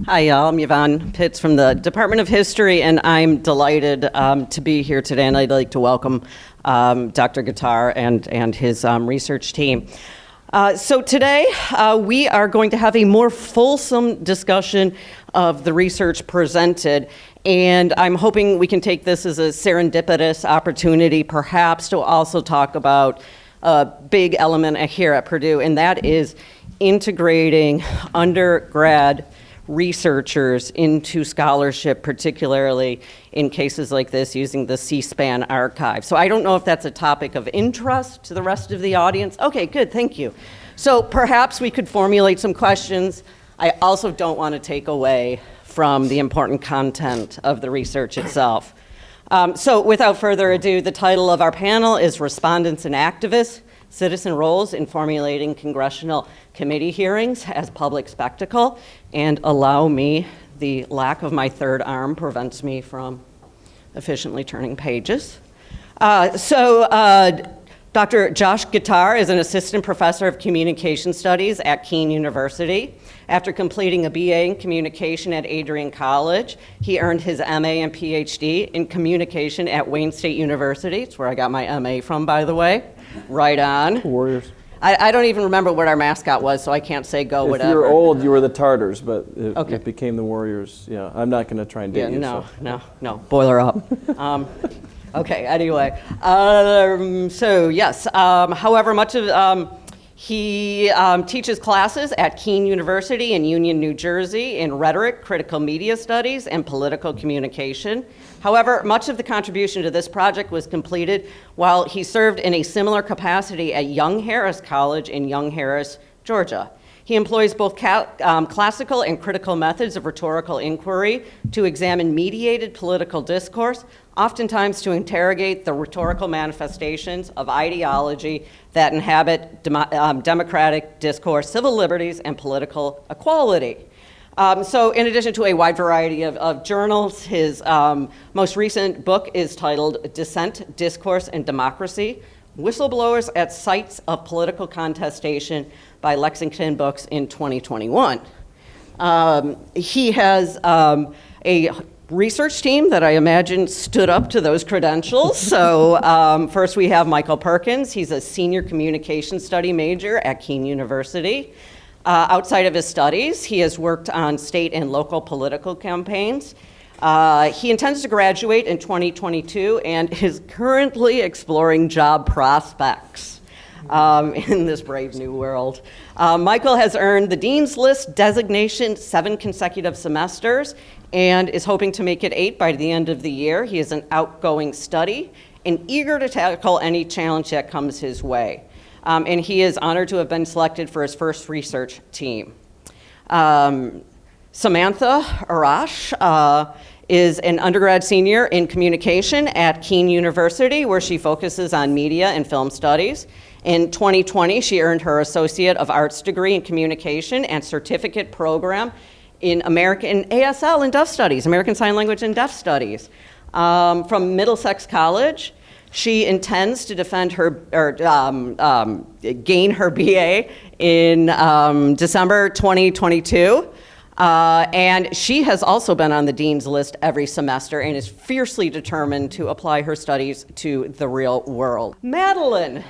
Hi, y'all. I'm Yvonne Pitts from the Department of History, and I'm delighted to be here today, and I'd like to welcome Dr. Guitar and his research team. So today, we are going to have a more fulsome discussion of the research presented, and I'm hoping we can take this as a serendipitous opportunity, perhaps, to also talk about a big element here at Purdue, and that is integrating undergrad researchers into scholarship, particularly in cases like this using the C-SPAN archive. So I don't know if that's a topic of interest to the rest of the audience. Okay, good, thank you. So perhaps we could formulate some questions. I also don't want to take away from the important content of the research itself. So without further ado, the title of our panel is Respondents and Activists, Citizen Roles in Formulating Congressional Committee Hearings as Public Spectacle. And allow me, the lack of my third arm prevents me from efficiently turning pages. Dr. Josh Guitar is an assistant professor of communication studies at Kean University. After completing a BA in communication at Adrian College, he earned his MA and PhD in communication at Wayne State University. It's where I got my MA from, by the way. Right on. Warriors. I don't even remember what our mascot was, so I can't say go whatever. If you're old, you were the Tartars, but Okay. it became the Warriors. Yeah, I'm not going to try and date you. No, so. no, boiler up. Okay, anyway. However, much of he teaches classes at Kean University in Union, New Jersey in rhetoric, critical media studies, and political communication. However, much of the contribution to this project was completed while he served in a similar capacity at Young Harris College in Young Harris, Georgia. He employs both classical and critical methods of rhetorical inquiry to examine mediated political discourse, oftentimes to interrogate the rhetorical manifestations of ideology that inhabit democratic discourse, civil liberties, and political equality. So in addition to a wide variety of journals, his most recent book is titled Dissent, Discourse, and Democracy, Whistleblowers at Sites of Political Contestation by Lexington Books in 2021. He has a research team that I imagine stood up to those credentials. So first we have Michael Perkins. He's a senior communication study major at Kean University. Outside of his studies, he has worked on state and local political campaigns. He intends to graduate in 2022 and is currently exploring job prospects in this brave new world. Michael has earned the Dean's List designation 7 consecutive semesters and is hoping to make it 8 by the end of the year. He is an outgoing study and eager to tackle any challenge that comes his way. And he is honored to have been selected for his first research team. Samantha Urash is an undergrad senior in communication at Kean University, where she focuses on media and film studies. In 2020, she earned her Associate of Arts degree in communication and certificate program in American ASL and Deaf Studies, American Sign Language and Deaf Studies, from Middlesex College. She intends to defend her, gain her BA in December 2022. And she has also been on the Dean's List every semester and is fiercely determined to apply her studies to the real world. Madeline,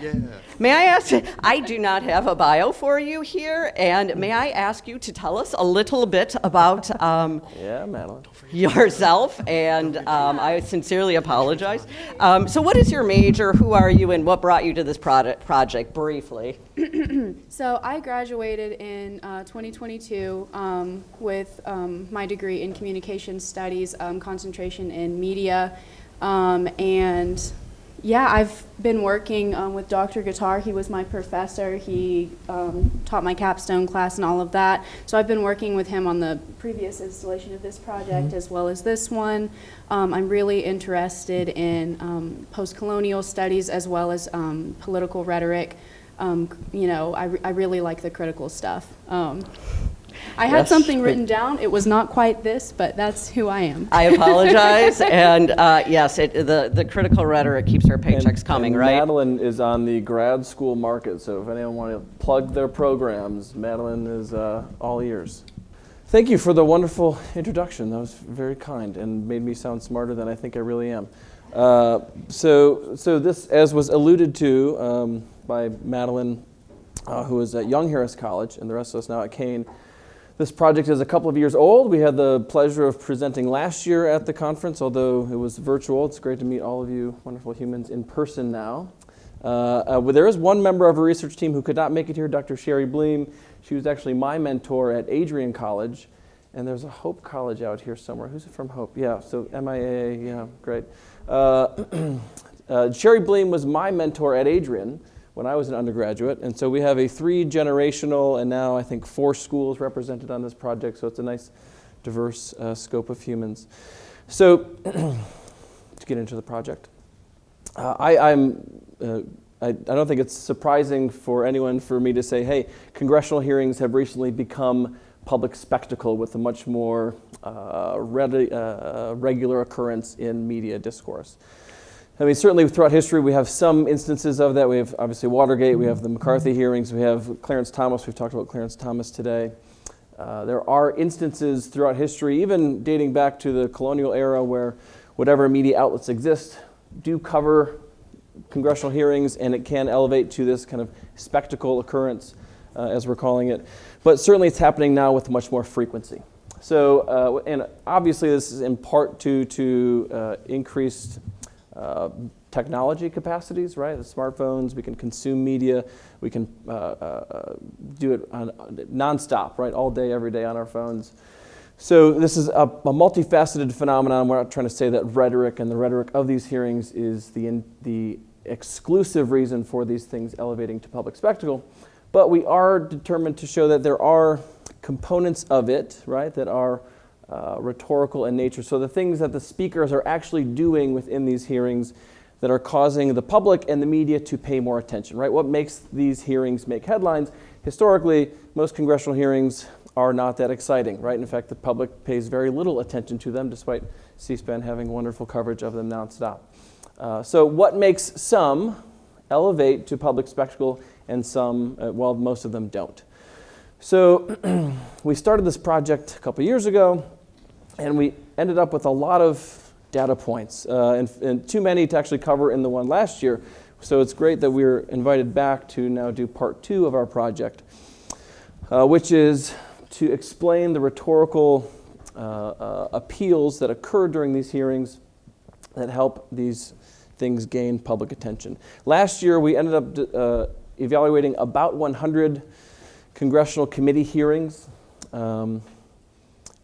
may I ask, I do not have a bio for you here, and may I ask you to tell us a little bit about Madeline. yourself, and I sincerely apologize. So what is your major, who are you, and what brought you to this project, briefly? So I graduated in 2022 with my degree in communication studies, concentration in media, and yeah, I've been working with Dr. Guitar. He was my professor. He taught my capstone class and all of that. So I've been working with him on the previous installation of this project as well as this one. I'm really interested in post-colonial studies as well as political rhetoric. I really like the critical stuff. I had something written down. It was not quite this, but that's who I am. I apologize. And yes, the critical rhetoric keeps our paychecks coming, right? Madeline is on the grad school market, so if anyone wants to plug their programs, Madeline is all ears. Thank you for the wonderful introduction. That was very kind and made me sound smarter than I think I really am. So this, as was alluded to by Madeline, who is at Young Harris College, and the rest of us now at Kane, this project is a couple of years old. We had the pleasure of presenting last year at the conference, although it was virtual. It's great to meet all of you wonderful humans in person now. There is one member of our research team who could not make it here, Dr. Sherry Bleem. She was actually my mentor at Adrian College, and there's a Hope College out here somewhere. Who's from Hope? Yeah, so MIAA, yeah, great. Sherry Bleem was my mentor at Adrian when I was an undergraduate, and so we have a 3-generational and now I think 4 schools represented on this project, so it's a nice diverse scope of humans. So to get into the project, I don't think it's surprising for anyone for me to say, hey, congressional hearings have recently become public spectacle with a much more regular occurrence in media discourse. I mean, certainly throughout history, we have some instances of that. We have obviously Watergate, we have the McCarthy hearings, we have Clarence Thomas. We've talked about Clarence Thomas today. There are instances throughout history, even dating back to the colonial era, where whatever media outlets exist do cover congressional hearings, and it can elevate to this kind of spectacle occurrence, as we're calling it. But certainly it's happening now with much more frequency. So, and obviously this is in part due to increased technology capacities, right? The smartphones, we can consume media, we can do it nonstop, right? All day, every day on our phones. So this is a multifaceted phenomenon. We're not trying to say that rhetoric and the rhetoric of these hearings is the exclusive reason for these things elevating to public spectacle, but we are determined to show that there are components of it, right, that are rhetorical in nature. So the things that the speakers are actually doing within these hearings that are causing the public and the media to pay more attention, right? What makes these hearings make headlines? Historically, most congressional hearings are not that exciting, right? In fact, the public pays very little attention to them, despite C-SPAN having wonderful coverage of them nonstop. So what makes some elevate to public spectacle and some, well, most of them don't? So we started this project a couple years ago, and we ended up with a lot of data points, and too many to actually cover in the one last year. So it's great that we're invited back to now do part 2 of our project, which is to explain the rhetorical appeals that occur during these hearings that help these things gain public attention. Last year, we ended up evaluating about 100 congressional committee hearings, and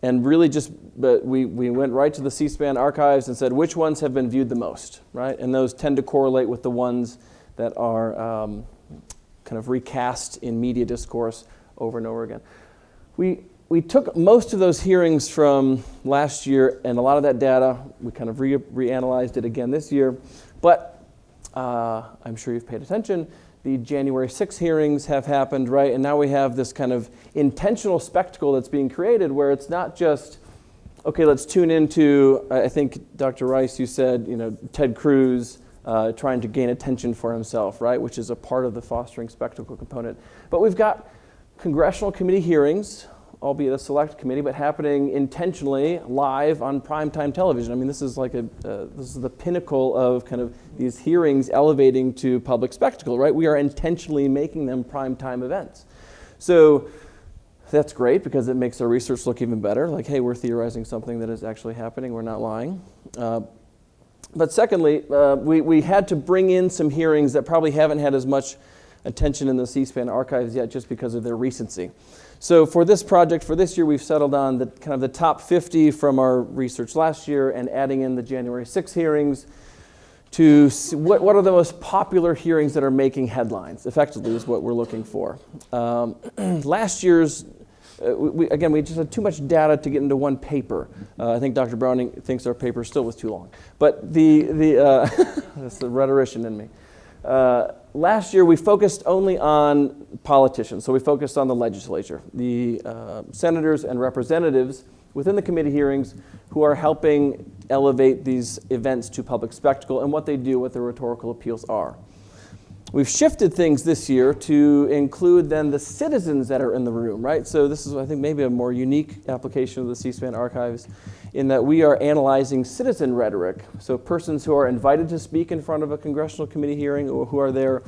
really just, we went right to the C-SPAN archives and said which ones have been viewed the most, right? And those tend to correlate with the ones that are kind of recast in media discourse over and over again. We took most of those hearings from last year, and a lot of that data, we kind of reanalyzed it again this year, but I'm sure you've paid attention. The January 6 hearings have happened, right? And now we have this kind of intentional spectacle that's being created where it's not just, okay, let's tune into, I think, Dr. Rice, you said, Ted Cruz trying to gain attention for himself, right? Which is a part of the fostering spectacle component. But we've got congressional committee hearings, albeit a select committee, but happening intentionally live on primetime television. I mean, this is like this is the pinnacle of kind of these hearings elevating to public spectacle, right? We are intentionally making them primetime events. So that's great because it makes our research look even better. Like, hey, we're theorizing something that is actually happening. We're not lying. But secondly, we had to bring in some hearings that probably haven't had as much attention in the C-SPAN archives yet just because of their recency. So for this project, for this year, we've settled on the kind of the top 50 from our research last year and adding in the January 6 hearings to see what are the most popular hearings that are making headlines, effectively is what we're looking for. Last year's, we just had too much data to get into one paper. I think Dr. Browning thinks our paper still was too long. But that's the rhetorician in me. Last year, we focused only on politicians. So we focused on the legislature, the senators and representatives within the committee hearings who are helping elevate these events to public spectacle and what they do, what their rhetorical appeals are. we've shifted things this year to include then the citizens that are in the room, right? So this is, I think, maybe a more unique application of the C-SPAN archives in that we are analyzing citizen rhetoric. So persons who are invited to speak in front of a congressional committee hearing or who are there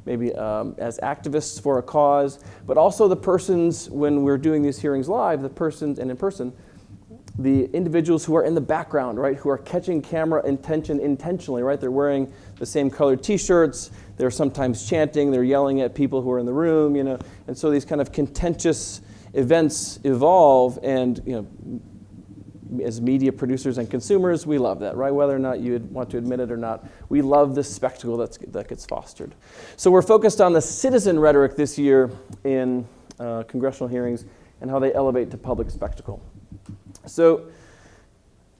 maybe as activists for a cause, but also the persons, when we're doing these hearings live, the persons and in person, the individuals who are in the background, right, who are catching camera attention intentionally, right? They're wearing the same colored T-shirts. They're sometimes chanting. They're yelling at people who are in the room, And so these kind of contentious events evolve, and as media producers and consumers, we love that, right? Whether or not you want to admit it or not, we love this spectacle that gets fostered. So we're focused on the citizen rhetoric this year in congressional hearings and how they elevate to public spectacle. So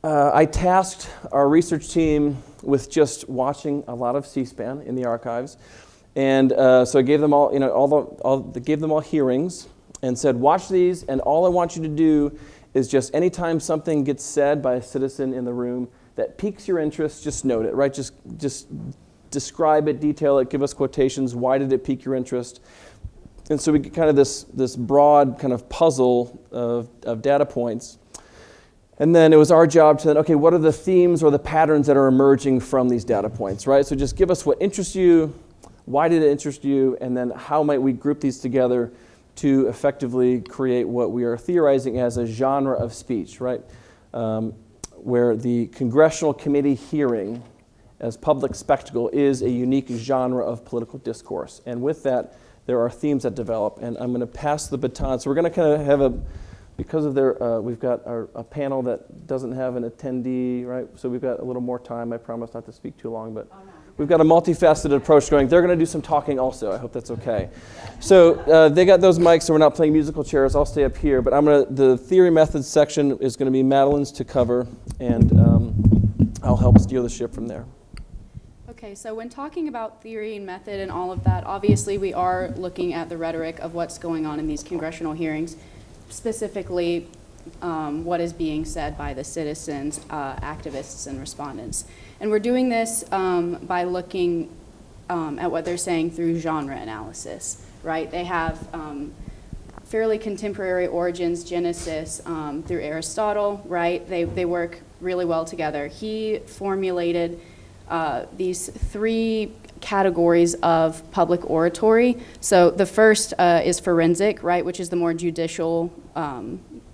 I tasked our research team with just watching a lot of C-SPAN in the archives, and so I gave them all, gave them all hearings, and said, watch these, and all I want you to do is just anytime something gets said by a citizen in the room that piques your interest, just note it, right? Just describe it, detail it, give us quotations. Why did it pique your interest? And so we get kind of this broad kind of puzzle of data points. And then it was our job to then, okay, what are the themes or the patterns that are emerging from these data points, right? So just give us what interests you, why did it interest you, and then how might we group these together to effectively create what we are theorizing as a genre of speech, right? Where the congressional committee hearing as public spectacle is a unique genre of political discourse. And with that, there are themes that develop, and I'm going to pass the baton. So we're going to kind of have because of we've got a panel that doesn't have an attendee, right? So we've got a little more time. I promise not to speak too long, but we've got a multifaceted approach going. They're going to do some talking also. I hope that's okay. So they got those mics, so we're not playing musical chairs. I'll stay up here, but the theory methods section is going to be Madeline's to cover, and I'll help steer the ship from there. Okay, so when talking about theory and method and all of that, obviously we are looking at the rhetoric of what's going on in these congressional hearings, specifically what is being said by the citizens, activists, and respondents. And we're doing this by looking at what they're saying through genre analysis, right? They have fairly contemporary origins, genesis, through Aristotle, right? They work really well together. He formulated these three categories of public oratory. So the first is forensic, right, which is the more judicial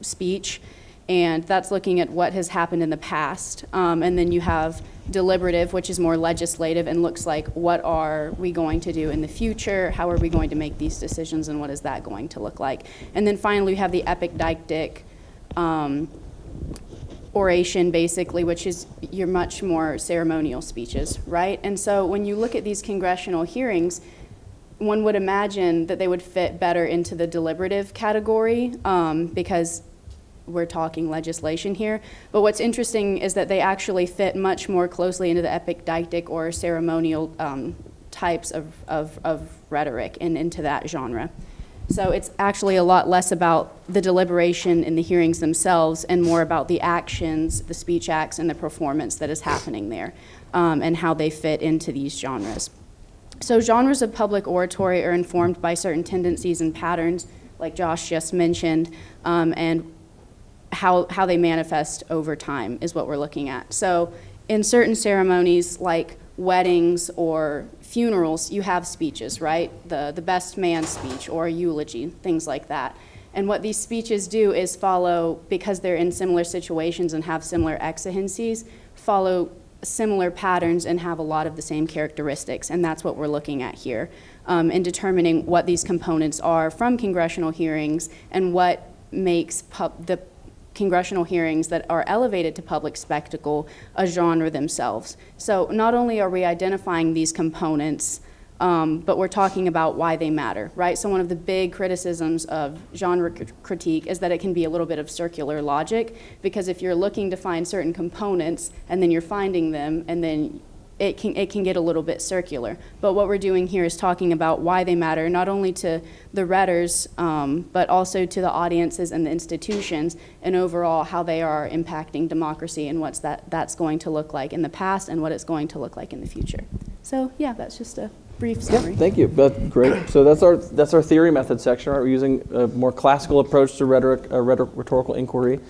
speech, and that's looking at what has happened in the past. And then you have deliberative, which is more legislative and looks like what are we going to do in the future, how are we going to make these decisions, and what is that going to look like. And then finally we have the epidictic oration, basically, which is your much more ceremonial speeches, right? And so when you look at these congressional hearings, one would imagine that they would fit better into the deliberative category because we're talking legislation here. But what's interesting is that they actually fit much more closely into the epidictic or ceremonial types of rhetoric and into that genre. So it's actually a lot less about the deliberation in the hearings themselves and more about the actions, the speech acts, and the performance that is happening there, and how they fit into these genres. So genres of public oratory are informed by certain tendencies and patterns, like Josh just mentioned, and how they manifest over time is what we're looking at. So in certain ceremonies like weddings or funerals, you have speeches, right? The best man speech or a eulogy, things like that. And what these speeches do is follow, because they're in similar situations and have similar exigencies, follow similar patterns and have a lot of the same characteristics. And that's what we're looking at here in determining what these components are from congressional hearings and what makes the congressional hearings that are elevated to public spectacle a genre themselves. So not only are we identifying these components, but we're talking about why they matter, right? So one of the big criticisms of genre critique is that it can be a little bit of circular logic, because if you're looking to find certain components and then you're finding them and then it can get a little bit circular. But what we're doing here is talking about why they matter, not only to the readers, but also to the audiences and the institutions, and overall how they are impacting democracy and what's that's going to look like in the past and what it's going to look like in the future. So yeah, that's just a brief summary. Yeah, thank you. But great. So that's our theory method section. Right? We're using a more classical approach to rhetorical inquiry,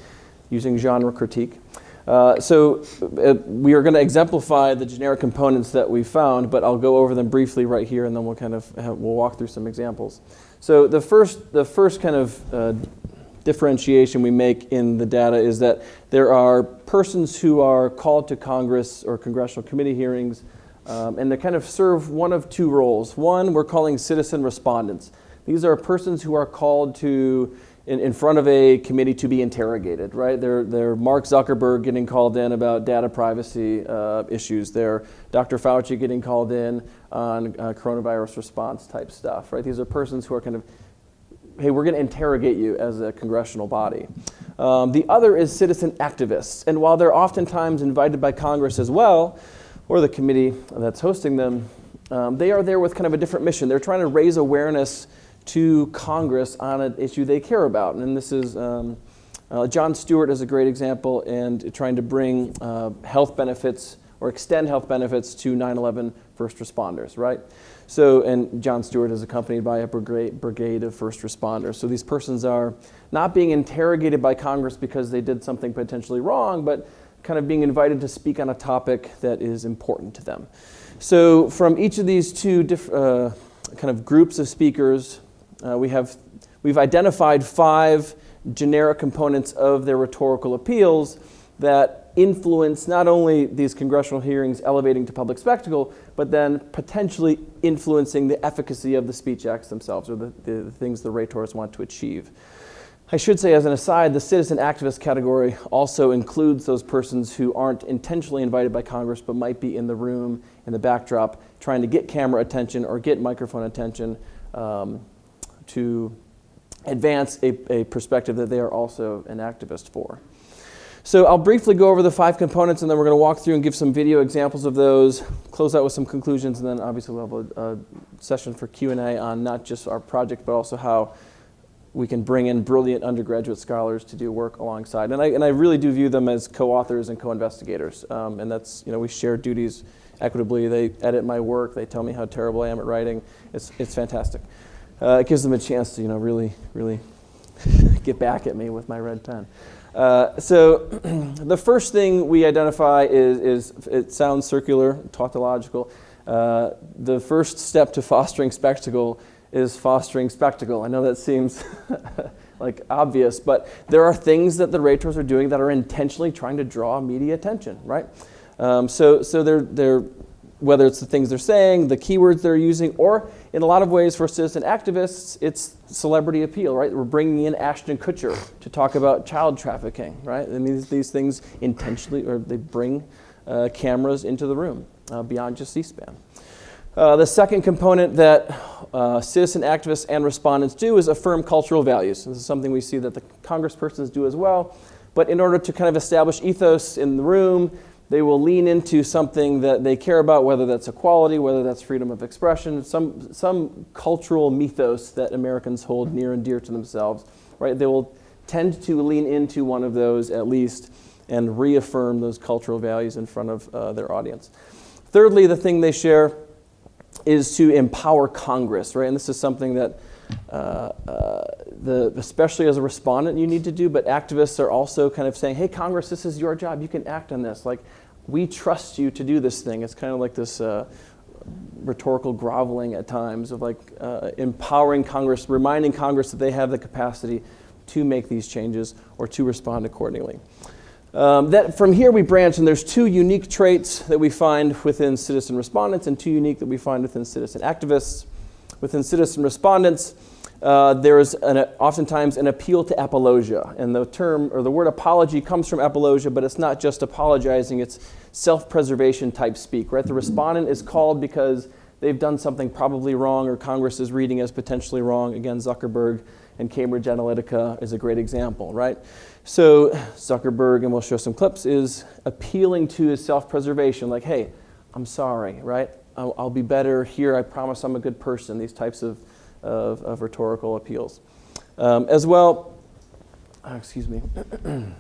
using genre critique. We are going to exemplify the generic components that we found, but I'll go over them briefly right here, and then we'll walk through some examples. So the first kind of differentiation we make in the data is that there are persons who are called to Congress or congressional committee hearings, and they kind of serve one of two roles. One, we're calling citizen respondents. These are persons who are called to in front of a committee to be interrogated, right? They're Mark Zuckerberg getting called in about data privacy issues. They're Dr. Fauci getting called in on coronavirus response type stuff, right? These are persons who are kind of, hey, we're going to interrogate you as a congressional body. The other is citizen activists. And while they're oftentimes invited by Congress as well, or the committee that's hosting them, they are there with kind of a different mission. They're trying to raise awareness to Congress on an issue they care about. And this is, Jon Stewart is a great example, and trying to bring health benefits or extend health benefits to 9/11 first responders, right? So, and Jon Stewart is accompanied by a brigade of first responders. So these persons are not being interrogated by Congress because they did something potentially wrong, but kind of being invited to speak on a topic that is important to them. So from each of these two kind of groups of speakers, we've identified 5 generic components of their rhetorical appeals that influence not only these congressional hearings elevating to public spectacle, but then potentially influencing the efficacy of the speech acts themselves, or the things the rhetors want to achieve. I should say, as an aside, the citizen activist category also includes those persons who aren't intentionally invited by Congress, but might be in the room, in the backdrop, trying to get camera attention or get microphone attention to advance a perspective that they are also an activist for. So I'll briefly go over the 5 components, and then we're going to walk through and give some video examples of those, close out with some conclusions, and then obviously we'll have a session for Q&A on not just our project, but also how we can bring in brilliant undergraduate scholars to do work alongside. And I really do view them as co-authors and co-investigators. And that's, we share duties equitably. They edit my work. They tell me how terrible I am at writing. It's fantastic. It gives them a chance to, really get back at me with my red pen. So the first thing we identify is it sounds circular, tautological. The first step to fostering spectacle is fostering spectacle. I know that seems like obvious, but there are things that the rhetors are doing that are intentionally trying to draw media attention, right? So they're whether it's the things they're saying, the keywords they're using, or in a lot of ways for citizen activists, it's celebrity appeal, right? We're bringing in Ashton Kutcher to talk about child trafficking, right? And these things intentionally, or they bring cameras into the room beyond just C-SPAN. The second component that citizen activists and respondents do is affirm cultural values. This is something we see that the congresspersons do as well. But in order to kind of establish ethos in the room, they will lean into something that they care about, whether that's equality, whether that's freedom of expression, some cultural mythos that Americans hold near and dear to themselves, right? They will tend to lean into one of those at least and reaffirm those cultural values in front of their audience. Thirdly, the thing they share is to empower Congress, right? And this is something that especially as a respondent you need to do, but activists are also kind of saying, hey, Congress, this is your job. You can act on this. Like, we trust you to do this thing. It's kind of like this rhetorical groveling at times of empowering Congress, reminding Congress that they have the capacity to make these changes or to respond accordingly. That from here we branch, and there's 2 unique traits that we find within citizen respondents and 2 unique that we find within citizen activists. Within citizen respondents, there is oftentimes an appeal to apologia, and the term or the word apology comes from apologia, but it's not just apologizing, it's self-preservation type speak, right? The respondent is called because they've done something probably wrong or Congress is reading as potentially wrong. Again, Zuckerberg and Cambridge Analytica is a great example, right? So Zuckerberg, and we'll show some clips, is appealing to his self-preservation, like, hey, I'm sorry, right? I'll be better here. I promise I'm a good person. These types of rhetorical appeals. As well, excuse me. I'm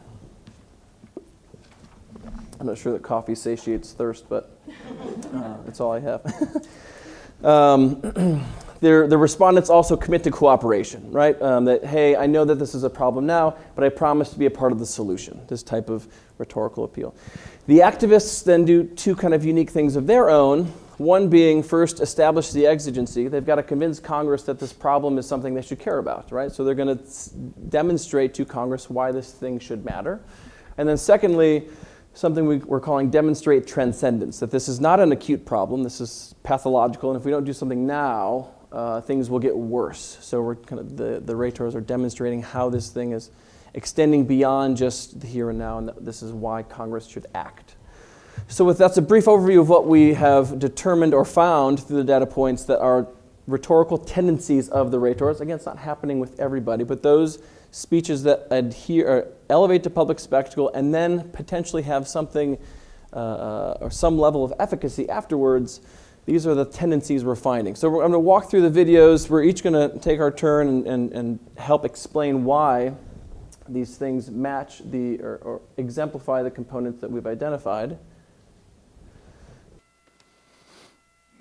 not sure that coffee satiates thirst, but that's all I have. The respondents also commit to cooperation, right? That, hey, I know that this is a problem now, but I promise to be a part of the solution, this type of rhetorical appeal. The activists then do two kind of unique things of their own, one being first establish the exigency. They've got to convince Congress that this problem is something they should care about, right? So they're going to demonstrate to Congress why this thing should matter. And then secondly, something we're calling demonstrate transcendence, that this is not an acute problem, this is pathological, and if we don't do something now, things will get worse. So we're kind of the rhetors are demonstrating how this thing is extending beyond just the here and now, and that this is why Congress should act. So that's a brief overview of what we have determined or found through the data points that are rhetorical tendencies of the rhetors. Again, it's not happening with everybody, but those speeches that adhere or elevate to public spectacle and then potentially have something or some level of efficacy afterwards, these are the tendencies we're finding. So I'm going to walk through the videos. We're each going to take our turn and help explain why these things match or exemplify the components that we've identified.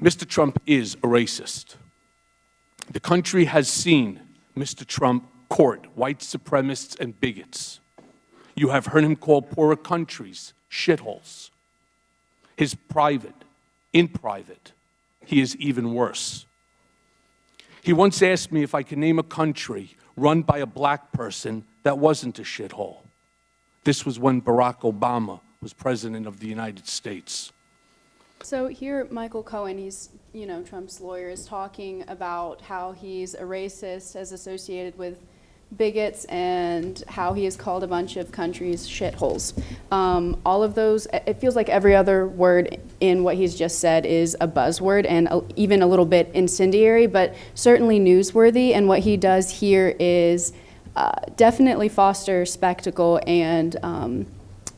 Mr. Trump is a racist. The country has seen Mr. Trump court white supremacists and bigots. You have heard him call poorer countries shitholes. In private, he is even worse. He once asked me if I could name a country run by a black person that wasn't a shithole. This was when Barack Obama was president of the United States. So here, Michael Cohen, he's, Trump's lawyer, is talking about how he's a racist as associated with bigots and how he has called a bunch of countries shitholes. All of those, it feels like every other word in what he's just said is a buzzword and even a little bit incendiary, but certainly newsworthy. And what he does here is definitely foster spectacle and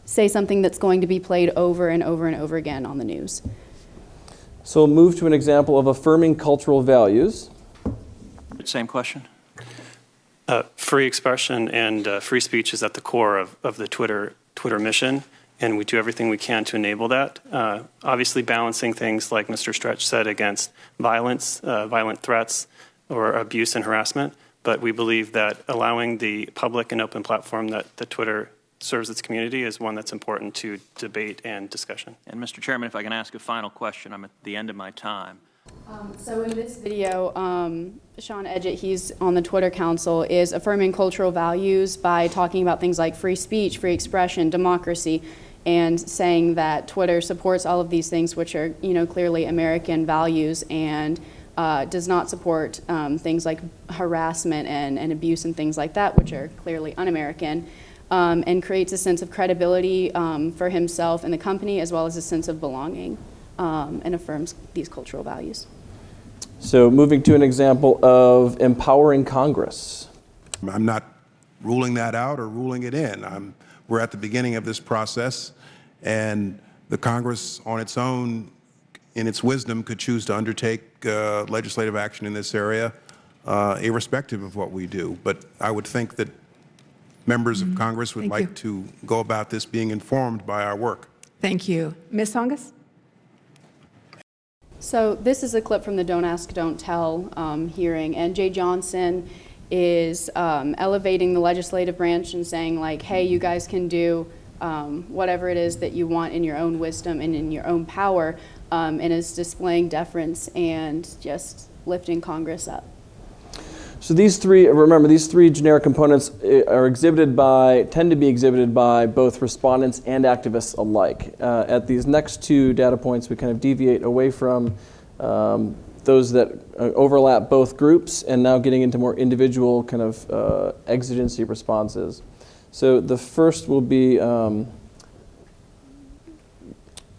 say something that's going to be played over and over and over again on the news. So we'll move to an example of affirming cultural values. Same question. Free expression and free speech is at the core of the Twitter mission, and we do everything we can to enable that. Obviously balancing things like Mr. Stretch said against violence, violent threats, or abuse and harassment, but we believe that allowing the public and open platform that the Twitter serves its community is one that's important to debate and discussion. And Mr. Chairman, if I can ask a final question, I'm at the end of my time. So in this video, Sean Edgett, he's on the Twitter Council, is affirming cultural values by talking about things like free speech, free expression, democracy, and saying that Twitter supports all of these things, which are, clearly American values, and does not support things like harassment and abuse and things like that, which are clearly un-American, and creates a sense of credibility for himself and the company, as well as a sense of belonging, and affirms these cultural values. So moving to an example of empowering Congress. I'm not ruling that out or ruling it in. We're at the beginning of this process, and the Congress on its own, in its wisdom, could choose to undertake legislative action in this area, irrespective of what we do. But I would think that members of Congress would like to go about this being informed by our work. Thank you. Ms. Hongus? So this is a clip from the Don't Ask, Don't Tell hearing, and Jay Johnson is elevating the legislative branch and saying, like, hey, you guys can do whatever it is that you want in your own wisdom and in your own power, and is displaying deference and just lifting Congress up. So these three generic components tend to be exhibited by both respondents and activists alike. At these next two data points, we kind of deviate away from those that overlap both groups and now getting into more individual kind of exigency responses. So the first will be,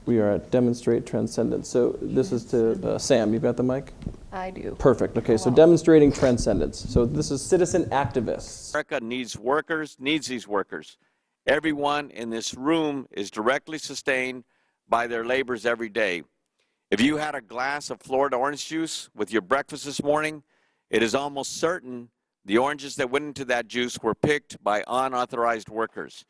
we are at demonstrate transcendence. So this is to Sam, you've got the mic? I do. Perfect. Okay, so demonstrating transcendence. So this is citizen activists. America needs workers, needs these workers. Everyone in this room is directly sustained by their labors every day. If you had a glass of Florida orange juice with your breakfast this morning, it is almost certain the oranges that went into that juice were picked by unauthorized workers.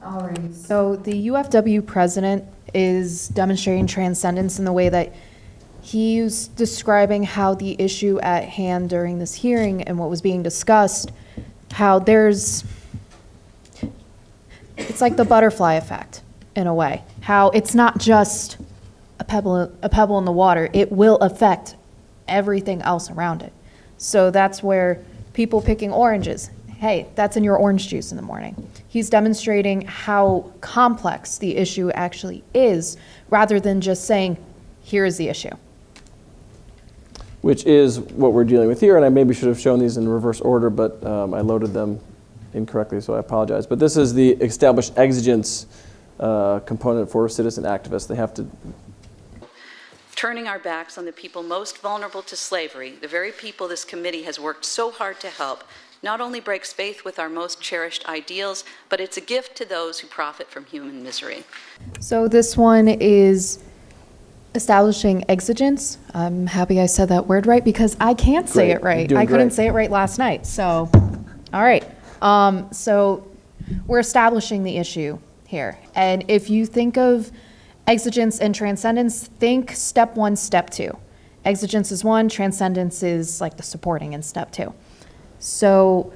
All right. So the UFW president is demonstrating transcendence in the way that He's describing how the issue at hand during this hearing and what was being discussed, how it's like the butterfly effect in a way, how it's not just a pebble in the water, it will affect everything else around it. So that's where people picking oranges, hey, that's in your orange juice in the morning. He's demonstrating how complex the issue actually is, rather than just saying, here is the issue. Which is what we're dealing with here, and I maybe should have shown these in reverse order, but I loaded them incorrectly, so I apologize. But this is the established exigence component for citizen activists. They have to... Turning our backs on the people most vulnerable to slavery, the very people this committee has worked so hard to help, not only breaks faith with our most cherished ideals, but it's a gift to those who profit from human misery. So this one is establishing exigence. I'm happy I said that word right because I can't say it right. I couldn't say it right last night. So, all right. So we're establishing the issue here. And if you think of exigence and transcendence, think step 1, step 2. Exigence is 1, transcendence is like the supporting in step 2. So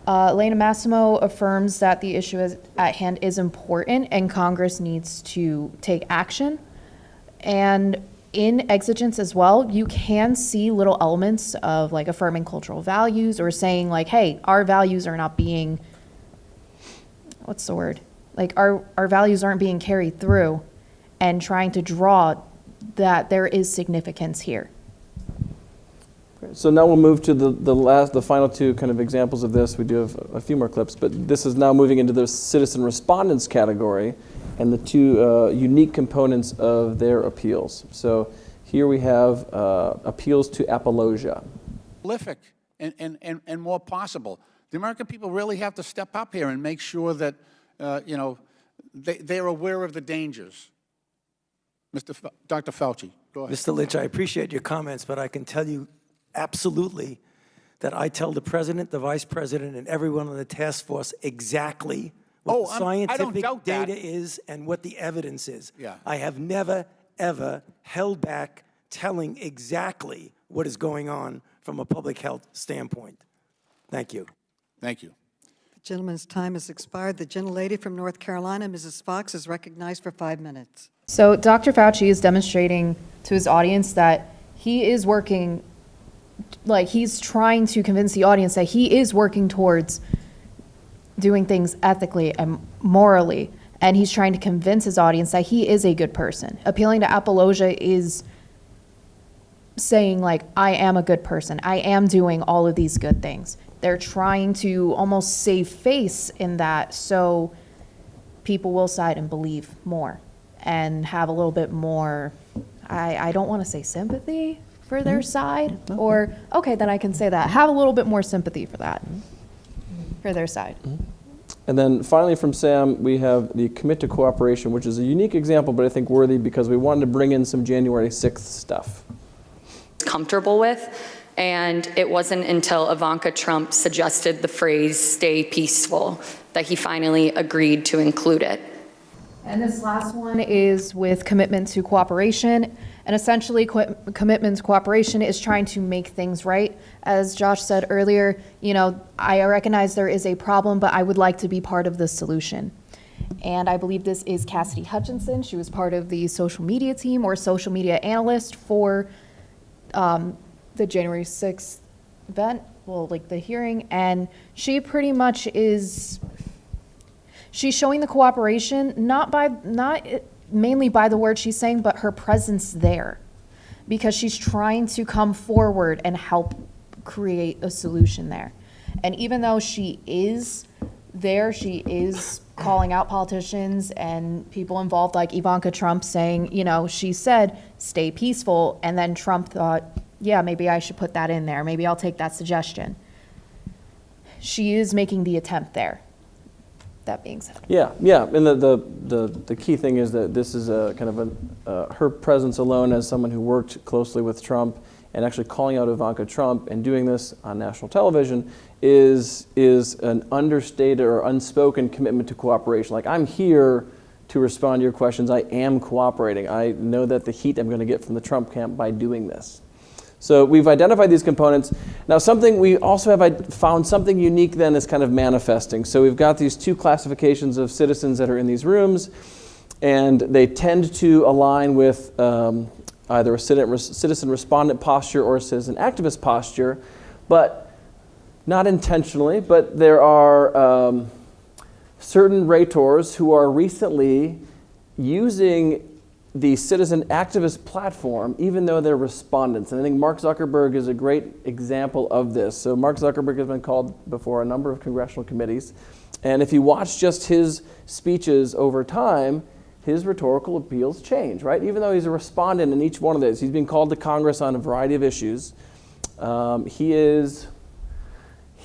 Elena Massimo affirms that the issue at hand is important and Congress needs to take action. And in exigence as well, you can see little elements of like affirming cultural values or saying like, hey, our values are not being, what's the word? Like our values aren't being carried through, and trying to draw that there is significance here. So now we'll move to the final two kind of examples of this. We do have a few more clips, but this is now moving into the citizen respondents category and the two unique components of their appeals. So here we have appeals to apologia. Prolific and more possible. The American people really have to step up here and make sure that they're aware of the dangers. Dr. Fauci, go ahead. Mr. Lynch, I appreciate your comments, but I can tell you absolutely that I tell the president, the vice president, and everyone on the task force exactly what the scientific data is and what the evidence is. Yeah. I have never, ever held back telling exactly what is going on from a public health standpoint. Thank you. Thank you. The gentleman's time has expired. The gentlelady from North Carolina, Mrs. Fox, is recognized for 5 minutes. So Dr. Fauci is demonstrating to his audience that he is working, like he's trying to convince the audience that he is working towards doing things ethically and morally, and he's trying to convince his audience that he is a good person. Appealing to apologia is saying like, I am a good person. I am doing all of these good things. They're trying to almost save face in that so people will side and believe more and have a little bit more, I don't want to say sympathy for their side, or, okay, then I can say that. Have a little bit more sympathy for that, for their side. And then finally from Sam, we have the commit to cooperation, which is a unique example, but I think worthy because we wanted to bring in some January 6th stuff. Comfortable with, and it wasn't until Ivanka Trump suggested the phrase "stay peaceful" that he finally agreed to include it. And this last one is with commitment to cooperation. And essentially, commitment to cooperation is trying to make things right. As Josh said earlier, I recognize there is a problem, but I would like to be part of the solution. And I believe this is Cassidy Hutchinson. She was part of the social media team or social media analyst for the January 6th event, like the hearing. And she pretty much she's showing the cooperation, not mainly by the words she's saying, but her presence there, because she's trying to come forward and help create a solution there. And even though she is there, she is calling out politicians and people involved, like Ivanka Trump saying, she said, stay peaceful. And then Trump thought, yeah, maybe I should put that in there. Maybe I'll take that suggestion. She is making the attempt there. That being said. Yeah, and the key thing is that this is a kind of her presence alone as someone who worked closely with Trump and actually calling out Ivanka Trump and doing this on national television is an understated or unspoken commitment to cooperation. Like, I'm here to respond to your questions. I am cooperating. I know that the heat I'm going to get from the Trump camp by doing this. So we've identified these components. Now we also have found something unique then is kind of manifesting. So we've got these two classifications of citizens that are in these rooms, and they tend to align with either a citizen respondent posture or a citizen activist posture, but not intentionally, but there are certain rhetors who are recently using the citizen activist platform, even though they're respondents. And I think Mark Zuckerberg is a great example of this. So Mark Zuckerberg has been called before a number of congressional committees. And if you watch just his speeches over time, his rhetorical appeals change, right? Even though he's a respondent in each one of those, he's being called to Congress on a variety of issues.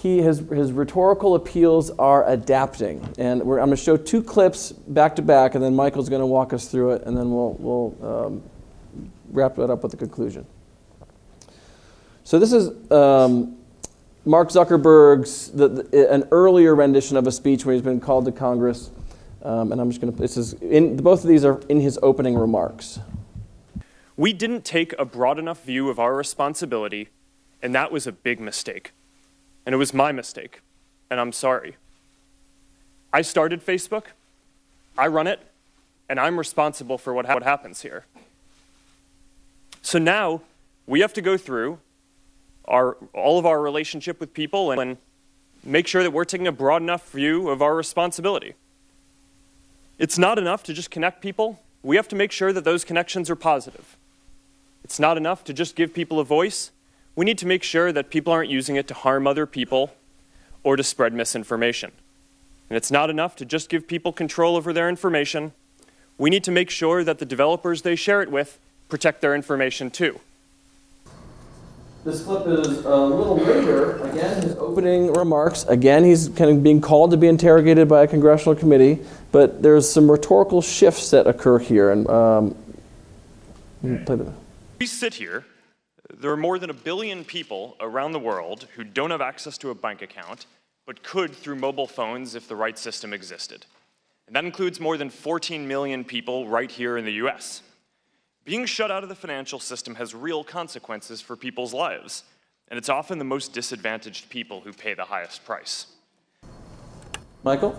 His rhetorical appeals are adapting. And I'm going to show two clips back to back, and then Michael's going to walk us through it, and then we'll wrap it up with the conclusion. So this is Mark Zuckerberg's, an earlier rendition of a speech where he's been called to Congress. And I'm just going to, both of these are in his opening remarks. We didn't take a broad enough view of our responsibility, and that was a big mistake. And it was my mistake, and I'm sorry. I started Facebook, I run it, and I'm responsible for what happens here. So now we have to go through all of our relationship with people and make sure that we're taking a broad enough view of our responsibility. It's not enough to just connect people. We have to make sure that those connections are positive. It's not enough to just give people a voice. We need to make sure that people aren't using it to harm other people or to spread misinformation. And it's not enough to just give people control over their information. We need to make sure that the developers they share it with protect their information too. This clip is a little later. Again, his opening remarks. Again, he's kind of being called to be interrogated by a congressional committee, but there's some rhetorical shifts that occur here. And we sit here. There are more than 1 billion people around the world who don't have access to a bank account, but could through mobile phones if the right system existed. And that includes more than 14 million people right here in the US. Being shut out of the financial system has real consequences for people's lives, and it's often the most disadvantaged people who pay the highest price. Michael?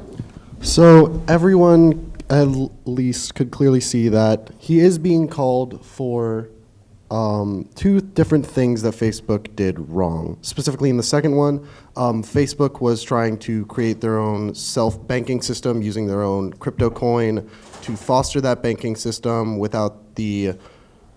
So everyone at least could clearly see that he is being called for two different things that Facebook did wrong. Specifically in the second one, Facebook was trying to create their own self-banking system using their own crypto coin to foster that banking system without the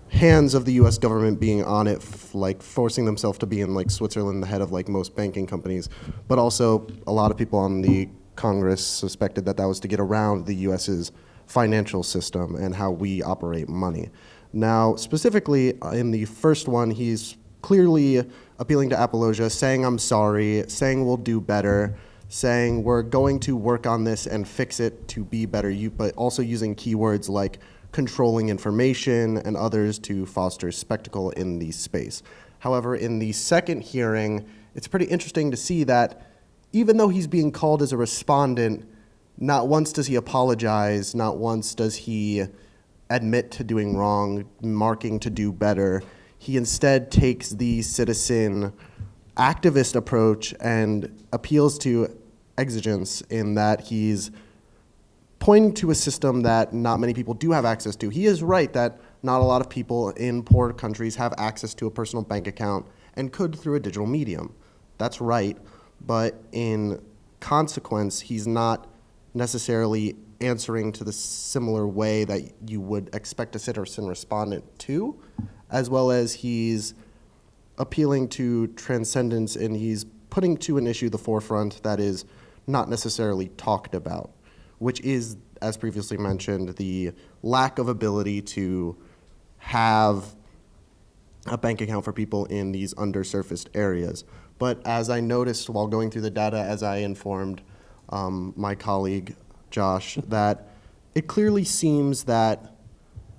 hands of the US government being on it, like forcing themselves to be in like Switzerland, the head of like most banking companies. But also a lot of people on the Congress suspected that that was to get around the US's financial system and how we operate money. Now, specifically in the first one, he's clearly appealing to Appalachia, saying I'm sorry, saying we'll do better, saying we're going to work on this and fix it to be better, but also using keywords like controlling information and others to foster spectacle in the space. However, in the second hearing, it's pretty interesting to see that even though he's being called as a respondent, not once does he apologize, not once does he admit to doing wrong, marking to do better. He instead takes the citizen activist approach and appeals to exigence in that he's pointing to a system that not many people do have access to. He is right that not a lot of people in poor countries have access to a personal bank account and could through a digital medium. That's right, but in consequence, he's not necessarily answering to the similar way that you would expect a citizen respondent to, as well as he's appealing to transcendence and he's putting to an issue the forefront that is not necessarily talked about, which is, as previously mentioned, the lack of ability to have a bank account for people in these undersurfaced areas. But as I noticed while going through the data, as I informed my colleague Josh, that it clearly seems that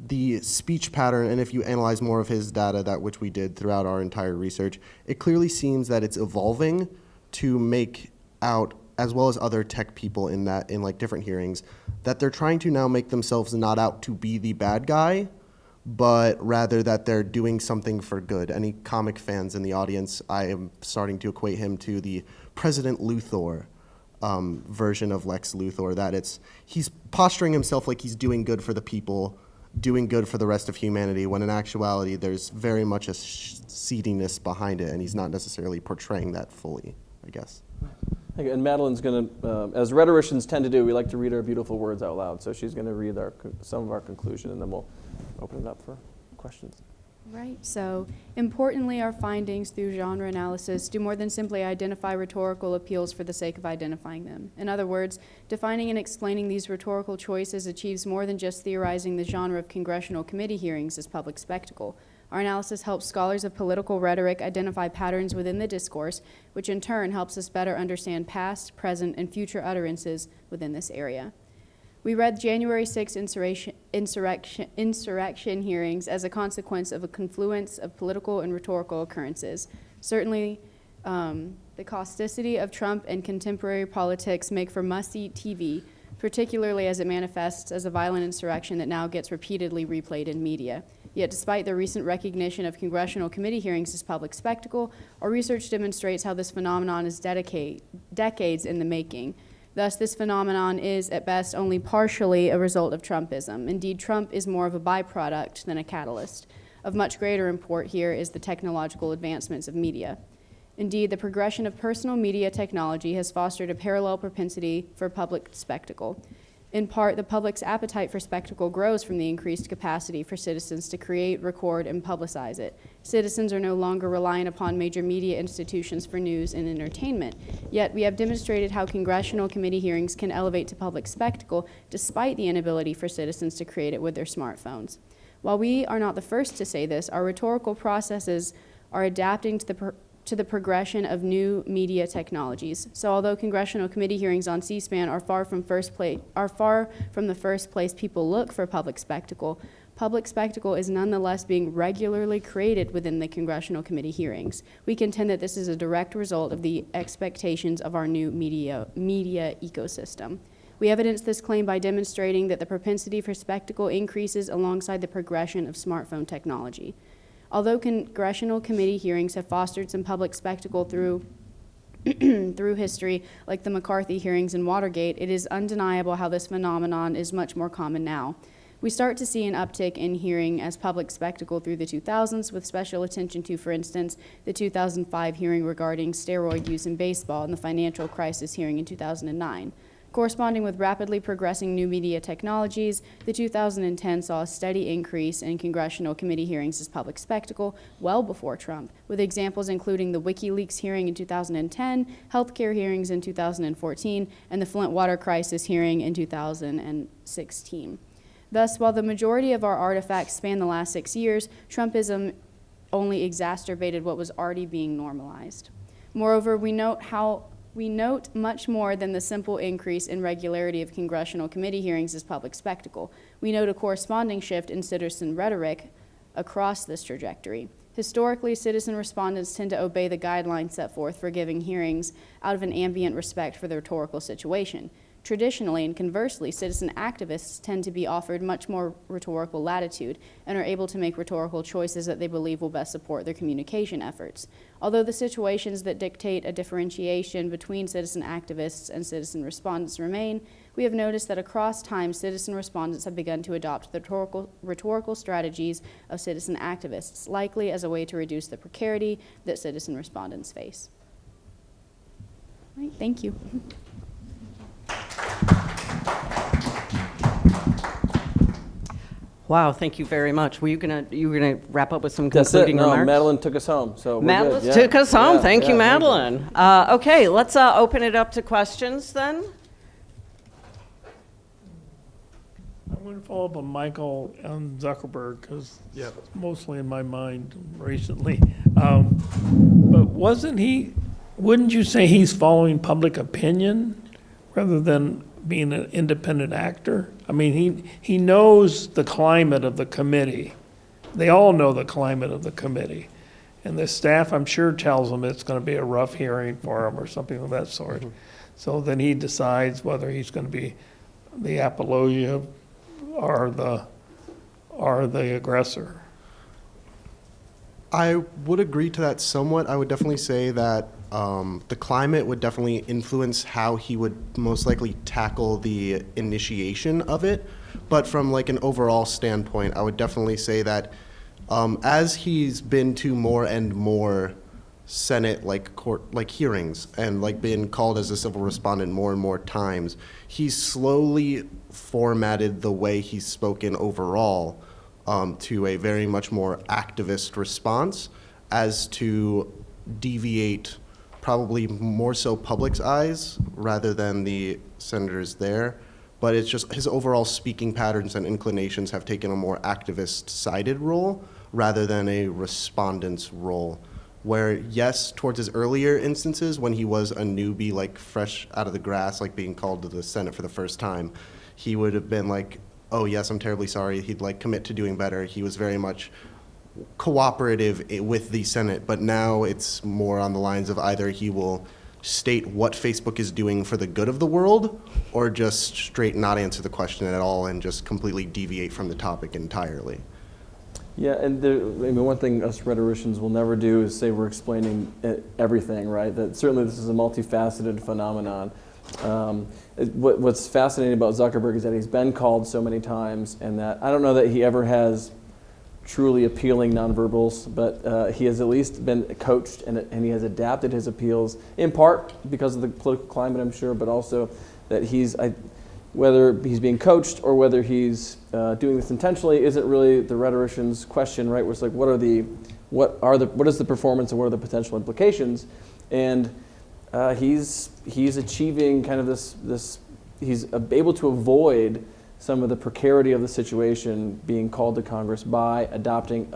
the speech pattern, and if you analyze more of his data, that which we did throughout our entire research, it clearly seems that it's evolving to make out as well as other tech people in like different hearings, that they're trying to now make themselves not out to be the bad guy, but rather that they're doing something for good. Any comic fans in the audience, I am starting to equate him to the President Luthor version of Lex Luthor, that he's posturing himself like he's doing good for the people, doing good for the rest of humanity, when in actuality there's very much a seediness behind it, and he's not necessarily portraying that fully, I guess. And Madeline's going to, as rhetoricians tend to do, we like to read our beautiful words out loud. So she's going to read some of our conclusion, and then we'll open it up for questions. Right. So, importantly, our findings through genre analysis do more than simply identify rhetorical appeals for the sake of identifying them. In other words, defining and explaining these rhetorical choices achieves more than just theorizing the genre of congressional committee hearings as public spectacle. Our analysis helps scholars of political rhetoric identify patterns within the discourse, which in turn helps us better understand past, present, and future utterances within this area. We read January 6 insurrection hearings as a consequence of a confluence of political and rhetorical occurrences. Certainly, the causticity of Trump and contemporary politics make for must-see TV, particularly as it manifests as a violent insurrection that now gets repeatedly replayed in media. Yet despite the recent recognition of congressional committee hearings as public spectacle, our research demonstrates how this phenomenon is decades in the making. Thus, this phenomenon is, at best, only partially a result of Trumpism. Indeed, Trump is more of a byproduct than a catalyst. Of much greater import here is the technological advancements of media. Indeed, the progression of personal media technology has fostered a parallel propensity for public spectacle. In part, the public's appetite for spectacle grows from the increased capacity for citizens to create, record, and publicize it. Citizens are no longer reliant upon major media institutions for news and entertainment. Yet, we have demonstrated how congressional committee hearings can elevate to public spectacle despite the inability for citizens to create it with their smartphones. While we are not the first to say this, our rhetorical processes are adapting to the progression of new media technologies. So although congressional committee hearings on C-SPAN are far from the first place people look for public spectacle is nonetheless being regularly created within the congressional committee hearings. We contend that this is a direct result of the expectations of our new media ecosystem. We evidence this claim by demonstrating that the propensity for spectacle increases alongside the progression of smartphone technology. Although congressional committee hearings have fostered some public spectacle through history, like the McCarthy hearings and Watergate, it is undeniable how this phenomenon is much more common now. We start to see an uptick in hearing as public spectacle through the 2000s, with special attention to, for instance, the 2005 hearing regarding steroid use in baseball and the financial crisis hearing in 2009. Corresponding with rapidly progressing new media technologies, the 2010 saw a steady increase in congressional committee hearings as public spectacle well before Trump, with examples including the WikiLeaks hearing in 2010, healthcare hearings in 2014, and the Flint water crisis hearing in 2016. Thus, while the majority of our artifacts span the last 6 years, Trumpism only exacerbated what was already being normalized. Moreover, we note much more than the simple increase in regularity of congressional committee hearings as public spectacle. We note a corresponding shift in citizen rhetoric across this trajectory. Historically, citizen respondents tend to obey the guidelines set forth for giving hearings out of an ambient respect for the rhetorical situation. Traditionally and conversely, citizen activists tend to be offered much more rhetorical latitude and are able to make rhetorical choices that they believe will best support their communication efforts. Although the situations that dictate a differentiation between citizen activists and citizen respondents remain, we have noticed that across time, citizen respondents have begun to adopt the rhetorical strategies of citizen activists, likely as a way to reduce the precarity that citizen respondents face. All right, thank you. Wow, thank you very much. You were gonna wrap up with some concluding remarks? No, Madeline took us home. So Madeline took us home. Thank you, Madeline. Okay, let's open it up to questions then. I'm going to follow up on Michael and Zuckerberg because it's mostly in my mind recently. But wouldn't you say he's following public opinion rather than being an independent actor? I mean, he knows the climate of the committee. They all know the climate of the committee. And the staff, I'm sure, tells him it's going to be a rough hearing for him or something of that sort. So then he decides whether he's going to be the apologia or the aggressor. I would agree to that somewhat. I would definitely say that the climate would definitely influence how he would most likely tackle the initiation of it. But from like an overall standpoint, I would definitely say that as he's been to more and more Senate court hearings and been called as a civil respondent more and more times, he's slowly formatted the way he's spoken overall to a very much more activist response, as to deviate probably more so public's eyes rather than the senators there. But it's just his overall speaking patterns and inclinations have taken a more activist-sided role rather than a respondent's role. Where, yes, towards his earlier instances, when he was a newbie, fresh out of the grass, being called to the Senate for the first time, he would have been like, oh, yes, I'm terribly sorry. He'd commit to doing better. He was very much cooperative with the Senate, but now it's more on the lines of either he will state what Facebook is doing for the good of the world, or just straight not answer the question at all and just completely deviate from the topic entirely. Yeah, and one thing us rhetoricians will never do is say we're explaining everything, right? That certainly this is a multifaceted phenomenon. What's fascinating about Zuckerberg is that he's been called so many times, and that I don't know that he ever has truly appealing nonverbals, but he has at least been coached, and he has adapted his appeals, in part because of the political climate, I'm sure, but also that whether he's being coached or whether he's doing this intentionally isn't really the rhetorician's question, right? Where it's what is the performance and what are the potential implications? And he's achieving kind of this. He's able to avoid some of the precarity of the situation being called to Congress by adopting